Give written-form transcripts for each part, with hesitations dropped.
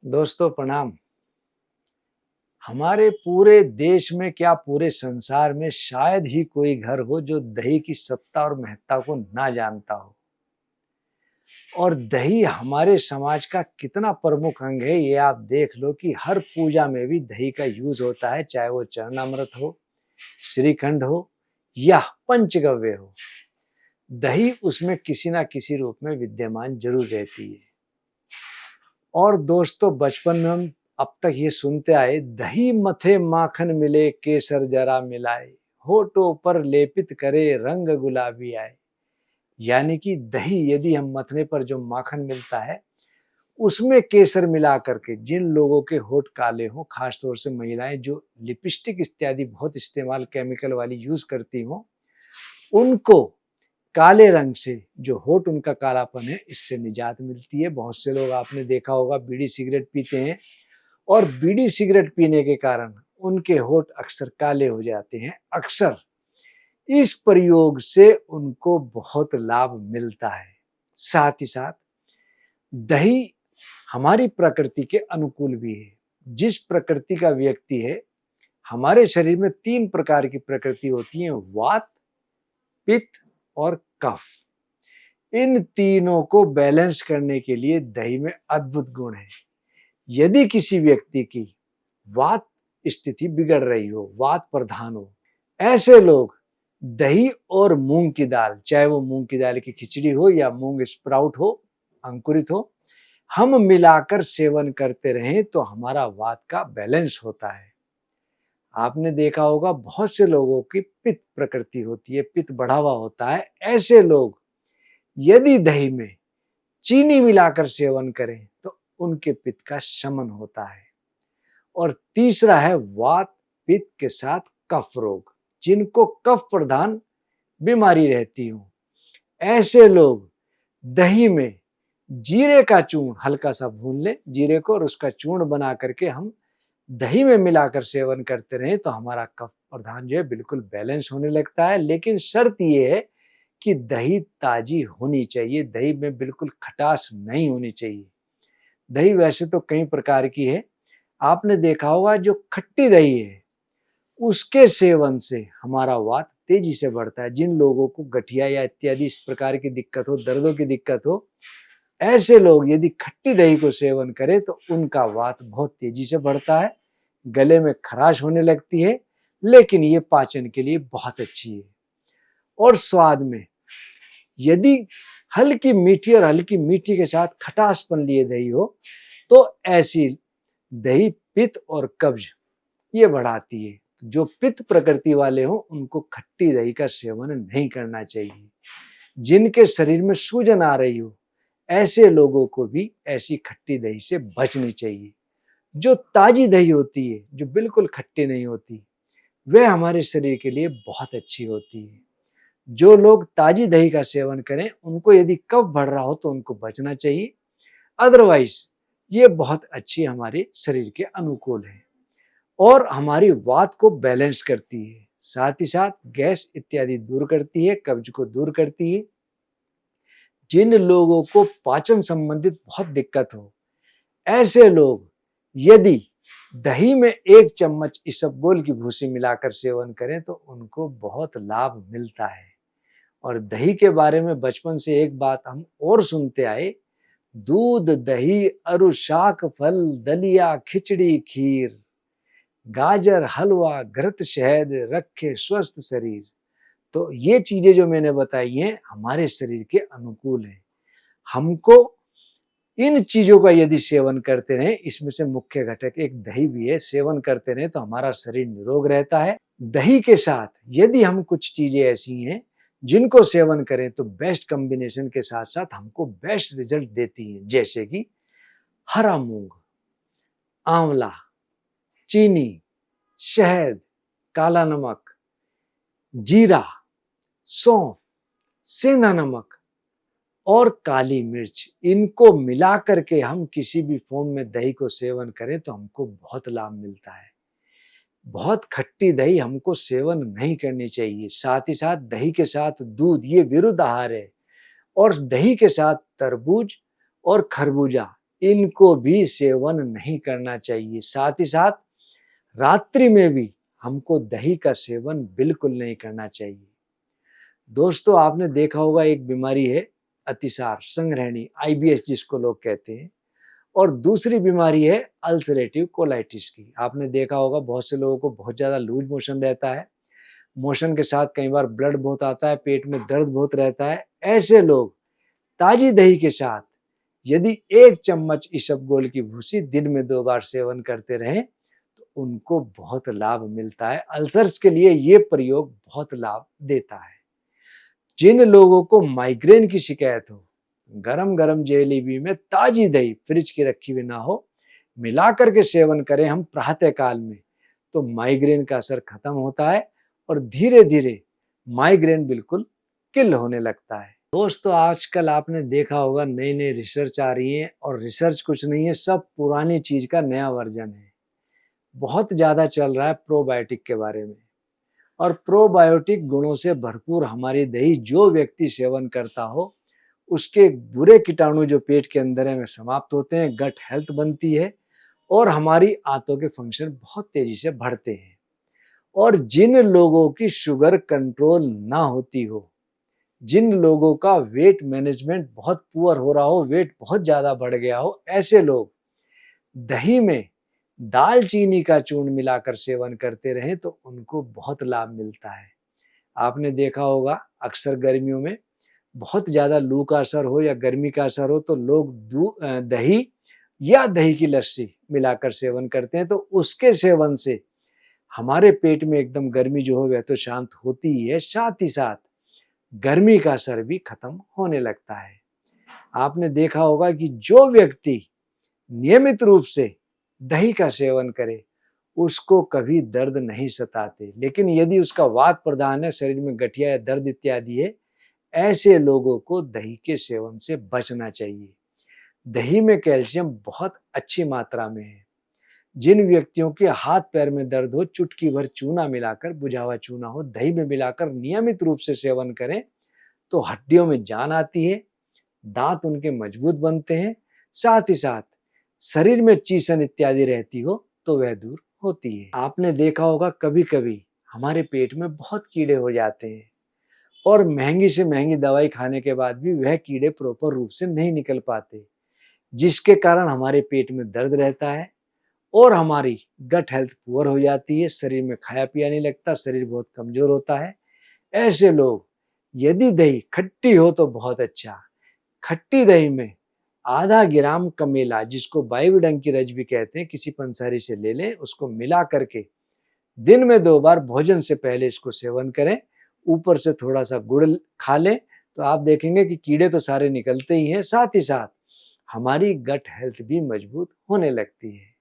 दोस्तों प्रणाम। हमारे पूरे देश में क्या पूरे संसार में शायद ही कोई घर हो जो दही की सत्ता और महत्ता को ना जानता हो। और दही हमारे समाज का कितना प्रमुख अंग है ये आप देख लो कि हर पूजा में भी दही का यूज होता है, चाहे वो चरणामृत हो, श्रीखंड हो या पंचगव्य हो। दही उसमें किसी ना किसी रूप में विद्यमान जरूर रहती है। और दोस्तों बचपन में हम अब तक ये सुनते आए, दही मथे माखन मिले केसर जरा मिलाए, होठों पर लेपित करे रंग गुलाबी आए। यानी कि दही यदि हम मथने पर जो माखन मिलता है उसमें केसर मिला करके जिन लोगों के होठ काले हों, खासतौर से महिलाएं जो लिपस्टिक इत्यादि बहुत इस्तेमाल केमिकल वाली यूज करती हों, उनको काले रंग से जो होठ उनका कालापन है इससे निजात मिलती है। बहुत से लोग आपने देखा होगा बीड़ी सिगरेट पीते हैं और बीड़ी सिगरेट पीने के कारण उनके होठ अक्सर काले हो जाते हैं। अक्सर इस प्रयोग से उनको बहुत लाभ मिलता है। साथ ही साथ दही हमारी प्रकृति के अनुकूल भी है। जिस प्रकृति का व्यक्ति है, हमारे शरीर में 3 प्रकार की प्रकृति होती है, वात, पित्त और कफ। इन तीनों को बैलेंस करने के लिए दही में अद्भुत गुण है। यदि किसी व्यक्ति की वात स्थिति बिगड़ रही हो, वात प्रधान हो, ऐसे लोग दही और मूंग की दाल, चाहे वो मूंग की दाल की खिचड़ी हो या मूंग स्प्राउट हो, अंकुरित हो, हम मिलाकर सेवन करते रहें तो हमारा वात का बैलेंस होता है। आपने देखा होगा बहुत से लोगों की पित्त प्रकृति होती है, पित्त बढ़ा हुआ होता है। ऐसे लोग यदि दही में चीनी मिलाकर सेवन करें तो उनके पित्त का शमन होता है। और तीसरा है वात पित्त के साथ कफ रोग, जिनको कफ प्रधान बीमारी रहती हो, ऐसे लोग दही में जीरे का चूर्ण हल्का सा भून ले, जीरे को, और उसका चूर्ण बना करके हम दही में मिलाकर सेवन करते रहें तो हमारा कफ प्रधान जो है बिल्कुल बैलेंस होने लगता है। लेकिन शर्त यह है कि दही ताजी होनी चाहिए, दही में बिल्कुल खटास नहीं होनी चाहिए। दही वैसे तो कई प्रकार की है, आपने देखा होगा जो खट्टी दही है उसके सेवन से हमारा वात तेजी से बढ़ता है। जिन लोगों को गठिया या इत्यादि इस प्रकार की दिक्कत हो, दर्दों की दिक्कत हो, ऐसे लोग यदि खट्टी दही को सेवन करें तो उनका वात बहुत तेजी से बढ़ता है, गले में खराश होने लगती है, लेकिन ये पाचन के लिए बहुत अच्छी है। और स्वाद में यदि हल्की मीठी और हल्की मीठी के साथ खटासपन लिए दही हो तो ऐसी दही पित्त और कब्ज ये बढ़ाती है। जो पित्त प्रकृति वाले हो उनको खट्टी दही का सेवन नहीं करना चाहिए। जिनके शरीर में सूजन आ रही हो, ऐसे लोगों को भी ऐसी खट्टी दही से बचनी चाहिए। जो ताजी दही होती है, जो बिल्कुल खट्टी नहीं होती, वह हमारे शरीर के लिए बहुत अच्छी होती है। जो लोग ताजी दही का सेवन करें उनको यदि कफ बढ़ रहा हो तो उनको बचना चाहिए, अदरवाइज ये बहुत अच्छी हमारे शरीर के अनुकूल है और हमारी वात को बैलेंस करती है। साथ ही साथ गैस इत्यादि दूर करती है, कब्ज को दूर करती है। जिन लोगों को पाचन संबंधित बहुत दिक्कत हो, ऐसे लोग यदि दही में 1 चम्मच इसबगोल की भूसी मिलाकर सेवन करें तो उनको बहुत लाभ मिलता है। और दही के बारे में बचपन से एक बात हम और सुनते आए, दूध दही अरु शाक फल दलिया खिचड़ी खीर, गाजर हलवा घृत शहद रखे स्वस्थ शरीर। तो ये चीजें जो मैंने बताई हैं हमारे शरीर के अनुकूल है। हमको इन चीजों का यदि सेवन करते रहें, इसमें से मुख्य घटक एक दही भी है, सेवन करते रहें तो हमारा शरीर निरोग रहता है। दही के साथ यदि हम कुछ चीजें ऐसी हैं जिनको सेवन करें तो बेस्ट कॉम्बिनेशन के साथ साथ हमको बेस्ट रिजल्ट देती हैं, जैसे कि हरा मूंग, आंवला, चीनी, शहद, काला नमक, जीरा, सौंफ, सेंधा नमक और काली मिर्च। इनको मिला करके हम किसी भी फॉर्म में दही को सेवन करें तो हमको बहुत लाभ मिलता है। बहुत खट्टी दही हमको सेवन नहीं करनी चाहिए। साथ ही साथ दही के साथ दूध ये विरुद्ध आहार है। और दही के साथ तरबूज और खरबूजा इनको भी सेवन नहीं करना चाहिए। साथ ही साथ रात्रि में भी हमको दही का सेवन बिल्कुल नहीं करना चाहिए। दोस्तों, आपने देखा होगा एक बीमारी है अतिसार, संग्रहणी, आईबीएस जिसको लोग कहते हैं, और दूसरी बीमारी है अल्सरेटिव कोलाइटिस की। आपने देखा होगा बहुत से लोगों को बहुत ज़्यादा लूज मोशन रहता है, मोशन के साथ कई बार ब्लड बहुत आता है, पेट में दर्द बहुत रहता है। ऐसे लोग ताजी दही के साथ यदि 1 चम्मच इसबगोल की भूसी दिन में 2 बार सेवन करते रहें तो उनको बहुत लाभ मिलता है। अल्सर्स के लिए ये प्रयोग बहुत लाभ देता है। जिन लोगों को माइग्रेन की शिकायत हो, गरम गरम जलेबी में ताजी दही फ्रिज की रखी हुई ना हो, मिला करके सेवन करें हम प्रातः काल में, तो माइग्रेन का असर खत्म होता है और धीरे धीरे माइग्रेन बिल्कुल किल होने लगता है। दोस्तों, आजकल आपने देखा होगा नई नई रिसर्च आ रही है, और रिसर्च कुछ नहीं है, सब पुरानी चीज का नया वर्जन है। बहुत ज्यादा चल रहा है प्रोबायोटिक के बारे में, और प्रोबायोटिक गुणों से भरपूर हमारी दही जो व्यक्ति सेवन करता हो, उसके बुरे कीटाणु जो पेट के अंदर है वे समाप्त होते हैं, गट हेल्थ बनती है, और हमारी आंतों के फंक्शन बहुत तेजी से बढ़ते हैं। और जिन लोगों की शुगर कंट्रोल ना होती हो, जिन लोगों का वेट मैनेजमेंट बहुत पुअर हो रहा हो, वेट बहुत ज्यादा बढ़ गया हो, ऐसे लोग दही में दालचीनी का चूर्ण मिलाकर सेवन करते रहें तो उनको बहुत लाभ मिलता है। आपने देखा होगा अक्सर गर्मियों में बहुत ज्यादा लू का असर हो या गर्मी का असर हो तो लोग दही या दही की लस्सी मिलाकर सेवन करते हैं, तो उसके सेवन से हमारे पेट में एकदम गर्मी जो हो वह तो शांत होती ही है, साथ ही साथ गर्मी का असर भी खत्म होने लगता है। आपने देखा होगा कि जो व्यक्ति नियमित रूप से दही का सेवन करे उसको कभी दर्द नहीं सताते, लेकिन यदि उसका वात प्रदान है, शरीर में गठिया या दर्द इत्यादि है, ऐसे लोगों को दही के सेवन से बचना चाहिए। दही में कैल्शियम बहुत अच्छी मात्रा में है। जिन व्यक्तियों के हाथ पैर में दर्द हो, चुटकी भर चूना मिलाकर, बुझा हुआ चूना हो, दही में मिलाकर नियमित रूप से सेवन करें तो हड्डियों में जान आती है, दांत उनके मजबूत बनते हैं, साथ ही साथ शरीर में चीसन इत्यादि रहती हो तो वह दूर होती है। आपने देखा होगा कभी कभी हमारे पेट में बहुत कीड़े हो जाते हैं, और महंगी से महंगी दवाई खाने के बाद भी वह कीड़े प्रॉपर रूप से नहीं निकल पाते, जिसके कारण हमारे पेट में दर्द रहता है और हमारी गट हेल्थ पुअर हो जाती है, शरीर में खाया पिया नहीं लगता, शरीर बहुत कमजोर होता है। ऐसे लोग यदि दही खट्टी हो तो बहुत अच्छा, खट्टी दही में आधा ग्राम कमेला, जिसको बाईविडंग की रज भी कहते हैं, किसी पंसारी से ले लें, उसको मिला करके दिन में 2 बार भोजन से पहले इसको सेवन करें, ऊपर से थोड़ा सा गुड़ खा लें, तो आप देखेंगे कि कीड़े तो सारे निकलते ही हैं, साथ ही साथ हमारी गट हेल्थ भी मजबूत होने लगती है।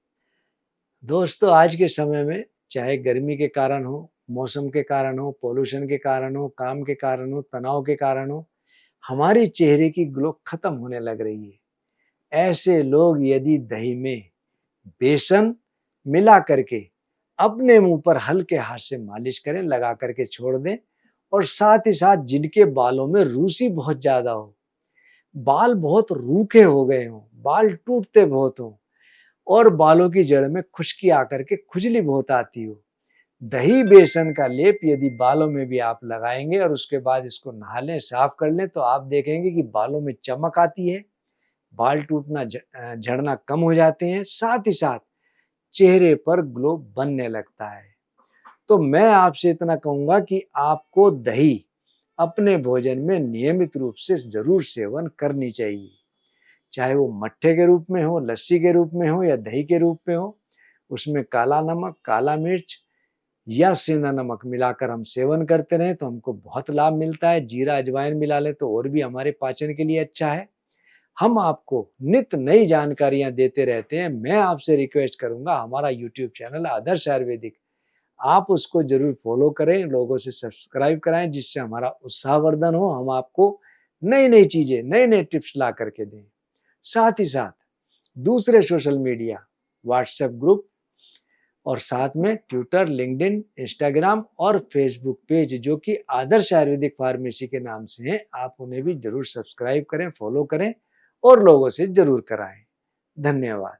दोस्तों, आज के समय में चाहे गर्मी के कारण हो, मौसम के कारण हो, पोल्यूशन के कारण हो, काम के कारण हो, तनाव के कारण हो, हमारी चेहरे की ग्लो खत्म होने लग रही है। ऐसे लोग यदि दही में बेसन मिला करके अपने मुंह पर हल्के हाथ से मालिश करें, लगा करके छोड़ दें, और साथ ही साथ जिनके बालों में रूसी बहुत ज्यादा हो, बाल बहुत रूखे हो गए हों, बाल टूटते बहुत हों, और बालों की जड़ में खुश्की आकर के खुजली बहुत आती हो, दही बेसन का लेप यदि बालों में भी आप लगाएंगे और उसके बाद इसको नहा लें, साफ कर लें, तो आप देखेंगे कि बालों में चमक आती है, बाल टूटना झड़ना कम हो जाते हैं, साथ ही साथ चेहरे पर ग्लो बनने लगता है। तो मैं आपसे इतना कहूंगा कि आपको दही अपने भोजन में नियमित रूप से जरूर सेवन करनी चाहिए, चाहे वो मट्ठे के रूप में हो, लस्सी के रूप में हो या दही के रूप में हो। उसमें काला नमक, काला मिर्च या सेंधा नमक मिलाकर हम सेवन करते रहें तो हमको बहुत लाभ मिलता है। जीरा अजवाइन मिला ले तो और भी हमारे पाचन के लिए अच्छा है। हम आपको नित नई जानकारियां देते रहते हैं। मैं आपसे रिक्वेस्ट करूंगा, हमारा यूट्यूब चैनल आदर्श आयुर्वेदिक, आप उसको जरूर फॉलो करें, लोगों से सब्सक्राइब कराएं, जिससे हमारा उत्साहवर्धन हो, हम आपको नई नई चीजें, नए नए टिप्स ला करके दें। साथ ही साथ दूसरे सोशल मीडिया, व्हाट्सएप ग्रुप, और साथ में ट्विटर, लिंक्डइन, इंस्टाग्राम और फेसबुक पेज जो कि आदर्श आयुर्वेदिक फार्मेसी के नाम से हैं, आप उन्हें भी जरूर सब्सक्राइब करें, फॉलो करें और लोगों से जरूर कराएं। धन्यवाद।